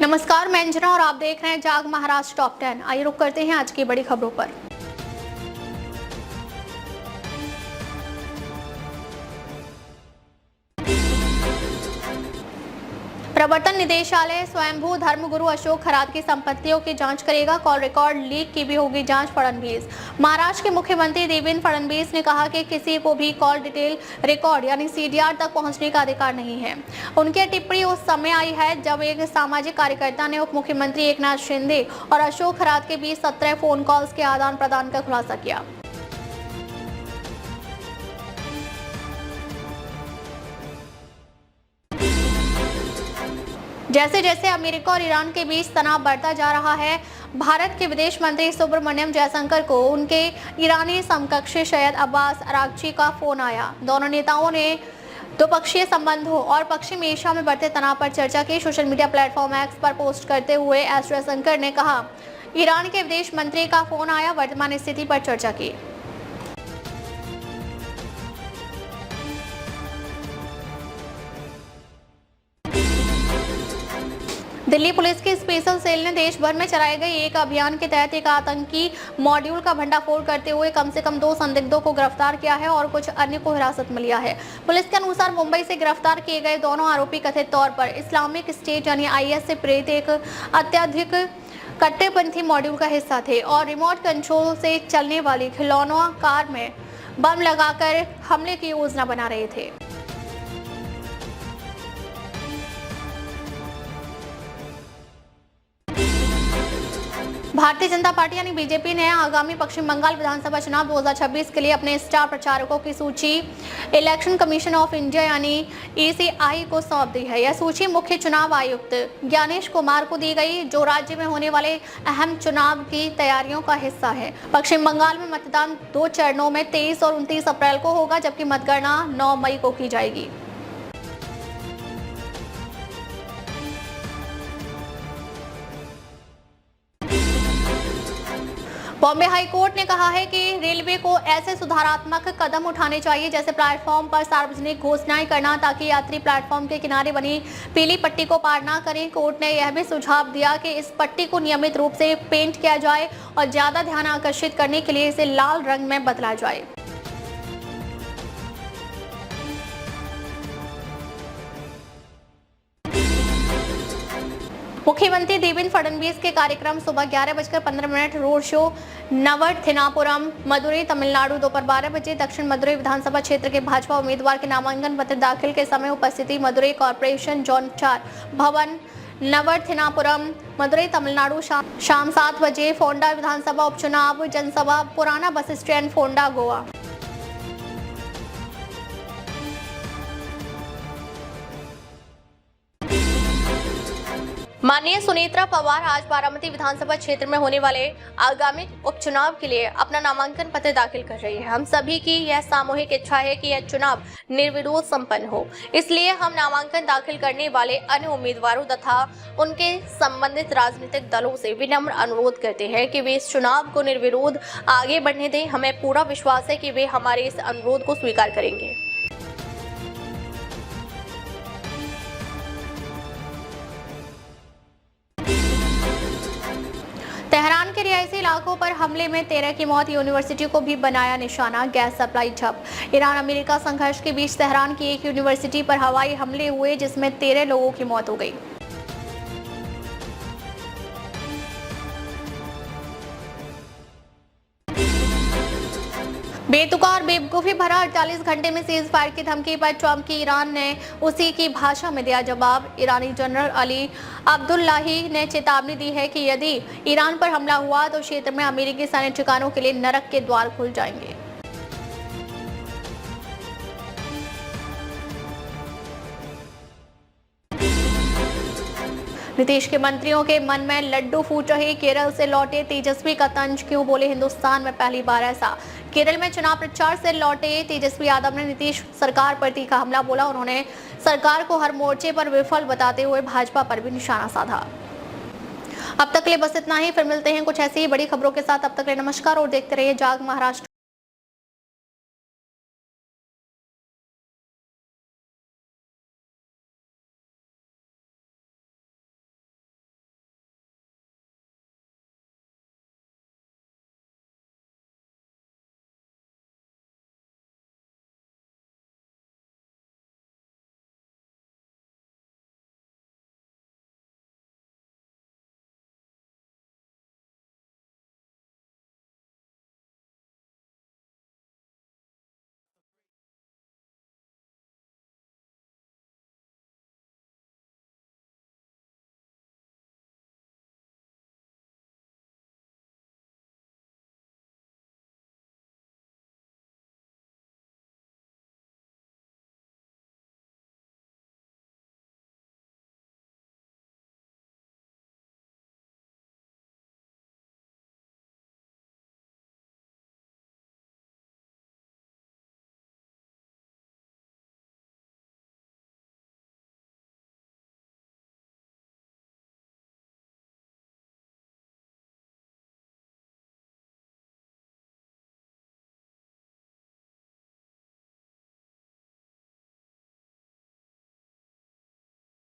नमस्कार, मैं अंजना और आप देख रहे हैं जाग महाराष्ट्र टॉप 10। आइए रुक करते हैं आज की बड़ी खबरों पर। प्रवर्तन निदेशालय स्वयंभू धर्मगुरु अशोक खरात की संपत्तियों की जांच करेगा। कॉल रिकॉर्ड लीक की भी होगी जांच। फडणवीस। महाराष्ट्र के मुख्यमंत्री देवेंद्र फडणवीस ने कहा कि किसी को भी कॉल डिटेल रिकॉर्ड यानी सीडीआर तक पहुंचने का अधिकार नहीं है। उनकी टिप्पणी उस समय आई है जब एक सामाजिक कार्यकर्ता ने उप मुख्यमंत्री एकनाथ शिंदे और अशोक खरात के बीच 17 फोन कॉल्स के आदान प्रदान का खुलासा किया। जैसे जैसे अमेरिका और ईरान के बीच तनाव बढ़ता जा रहा है, भारत के विदेश मंत्री सुब्रमण्यम जयशंकर को उनके ईरानी समकक्षी सैयद अब्बास अरागची का फोन आया। दोनों नेताओं ने द्विपक्षीय संबंधों और पश्चिम एशिया में बढ़ते तनाव पर चर्चा की। सोशल मीडिया प्लेटफॉर्म एक्स पर पोस्ट करते हुए एस जयशंकर ने कहा, ईरान के विदेश मंत्री का फोन आया, वर्तमान स्थिति पर चर्चा की। दिल्ली पुलिस की स्पेशल सेल ने देश भर में चलाए गए एक अभियान के तहत एक आतंकी मॉड्यूल का भंडाफोड़ करते हुए कम से कम 2 संदिग्धों को गिरफ्तार किया है और कुछ अन्य को हिरासत में लिया है। पुलिस के अनुसार मुंबई से गिरफ्तार किए गए दोनों आरोपी कथित तौर पर इस्लामिक स्टेट यानी IS से प्रेरित एक अत्यधिक कट्टरपंथी मॉड्यूल का हिस्सा थे और रिमोट कंट्रोल से चलने वाली खिलौना कार में बम लगाकर हमले की योजना बना रहे थे। भारतीय जनता पार्टी यानी बीजेपी ने आगामी पश्चिम बंगाल विधानसभा चुनाव 2026 के लिए अपने स्टार प्रचारकों की सूची इलेक्शन कमीशन ऑफ इंडिया यानी ECI को सौंप दी है। यह सूची मुख्य चुनाव आयुक्त ज्ञानेश कुमार को दी गई, जो राज्य में होने वाले अहम चुनाव की तैयारियों का हिस्सा है। पश्चिम बंगाल में मतदान 2 चरणों में 23 और 29 अप्रैल को होगा, जबकि मतगणना 9 मई को की जाएगी। बॉम्बे हाई कोर्ट ने कहा है कि रेलवे को ऐसे सुधारात्मक कदम उठाने चाहिए जैसे प्लेटफॉर्म पर सार्वजनिक घोषणाएं करना, ताकि यात्री प्लेटफॉर्म के किनारे बनी पीली पट्टी को पार ना करें। कोर्ट ने यह भी सुझाव दिया कि इस पट्टी को नियमित रूप से पेंट किया जाए और ज्यादा ध्यान आकर्षित करने के लिए इसे लाल रंग में बदला जाए। मुख्यमंत्री देवेंद्र फडणवीस के कार्यक्रम सुबह 11:15 रोड शो नवरथिनापुरम, मदुरई, तमिलनाडु दोपहर 12 बजे। दक्षिण मदुरई विधानसभा क्षेत्र के भाजपा उम्मीदवार के नामांकन पत्र दाखिल के समय उपस्थिति मदुरई कॉर्पोरेशन जोन 4 भवन, नवरथिनापुरम, मदुरई, तमिलनाडु। शाम 7 बजे फोंडा विधानसभा उपचुनाव जनसभा, पुराना बस स्टैंड, फोंडा, गोवा। माननीय सुनेत्रा पवार आज बारामती विधानसभा क्षेत्र में होने वाले आगामी उपचुनाव के लिए अपना नामांकन पत्र दाखिल कर रही है। हम सभी की यह सामूहिक इच्छा है कि यह चुनाव निर्विरोध संपन्न हो, इसलिए हम नामांकन दाखिल करने वाले अन्य उम्मीदवारों तथा उनके संबंधित राजनीतिक दलों से विनम्र अनुरोध करते हैं कि वे इस चुनाव को निर्विरोध आगे बढ़ने दें। हमें पूरा विश्वास है कि वे हमारे इस अनुरोध को स्वीकार करेंगे। तेहरान के रिहायशी इलाकों पर हमले में 13 की मौत, यूनिवर्सिटी को भी बनाया निशाना, गैस सप्लाई ठप। ईरान अमेरिका संघर्ष के बीच तेहरान की एक यूनिवर्सिटी पर हवाई हमले हुए जिसमें 13 लोगों की मौत हो गई। बेतुका और बेवकूफी भरा 48 घंटे में सीज फायर की धमकी पर ट्रंप की ईरान ने उसी की भाषा में दिया जवाब। ईरानी जनरल अली अब्दुल्लाही ने चेतावनी दी है कि यदि ईरान पर हमला हुआ तो क्षेत्र में अमेरिकी सैन्य ठिकानों के लिए नरक के द्वार खुल जाएंगे। नीतीश के मंत्रियों के मन में लड्डू फूट रहे। केरल से लौटे तेजस्वी का तंज क्यों, बोले हिंदुस्तान में पहली बार ऐसा। केरल में चुनाव प्रचार से लौटे तेजस्वी यादव ने नीतीश सरकार पर तीखा हमला बोला। उन्होंने सरकार को हर मोर्चे पर विफल बताते हुए भाजपा पर भी निशाना साधा। अब तक के लिए बस इतना ही, फिर मिलते हैं कुछ ऐसी ही बड़ी खबरों के साथ। अब तक के लिए नमस्कार और देखते रहिए जाग महाराष्ट्र।